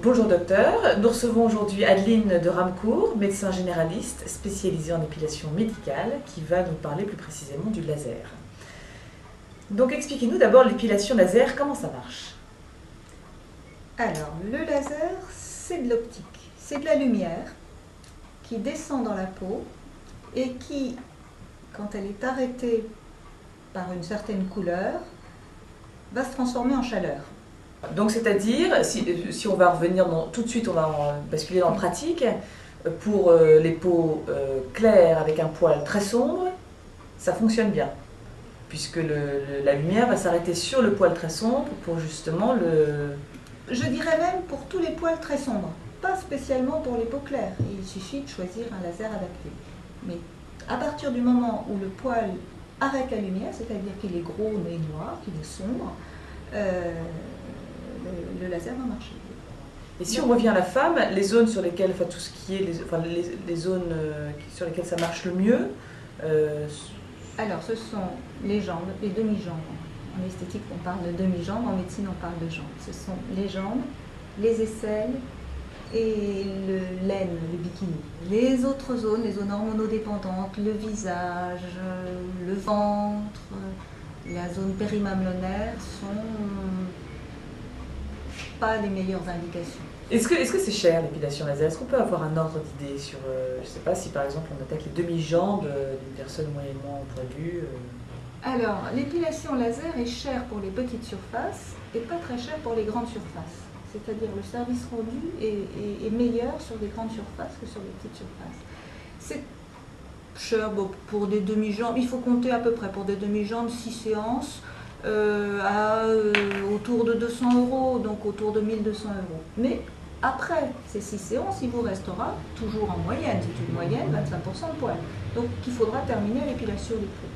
Bonjour docteur, nous recevons aujourd'hui Adeline de Ramcourt, médecin généraliste spécialisée en épilation médicale, qui va nous parler plus précisément du laser. Donc expliquez-nous d'abord l'épilation laser, comment ça marche? Alors, le laser, c'est de l'optique, c'est de la lumière qui descend dans la peau et qui, quand elle est arrêtée par une certaine couleur, va se transformer en chaleur. Donc c'est-à-dire, si on va revenir tout de suite, on va basculer dans la pratique, pour les peaux claires avec un poil très sombre, ça fonctionne bien, puisque la lumière va s'arrêter sur le poil très sombre pour justement le... Je dirais même pour tous les poils très sombres, pas spécialement pour les peaux claires. Il suffit de choisir un laser adapté. Mais à partir du moment où le poil arrête la lumière, c'est-à-dire qu'il est gros mais noir, qu'il est sombre, le laser va marcher. Et si on revient à la femme, les zones sur lesquelles, enfin tout ce qui est, les zones sur lesquelles ça marche le mieux, alors ce sont les jambes, les demi-jambes. En esthétique on parle de demi-jambes, en médecine on parle de jambes. Ce sont les jambes, les aisselles et le laine, le bikini. Les autres zones, les zones hormonodépendantes, le visage, le ventre, la zone périmamelonnaire sont pas les meilleures indications. Est-ce que c'est cher l'épilation laser? Est-ce qu'on peut avoir un ordre d'idée sur, je ne sais pas, si par exemple on attaque les demi-jambes d'une personne moyennement poilue Alors, l'épilation laser est chère pour les petites surfaces et pas très chère pour les grandes surfaces. C'est-à-dire le service rendu est meilleur sur les grandes surfaces que sur les petites surfaces. C'est cher pour des demi-jambes, il faut compter à peu près pour des demi-jambes 6 séances autour de 200 €, donc autour de 1200 €. Mais après ces 6 séances, il vous restera toujours en moyenne, c'est une moyenne, 25% de poils. Donc il faudra terminer l'épilation des peaux.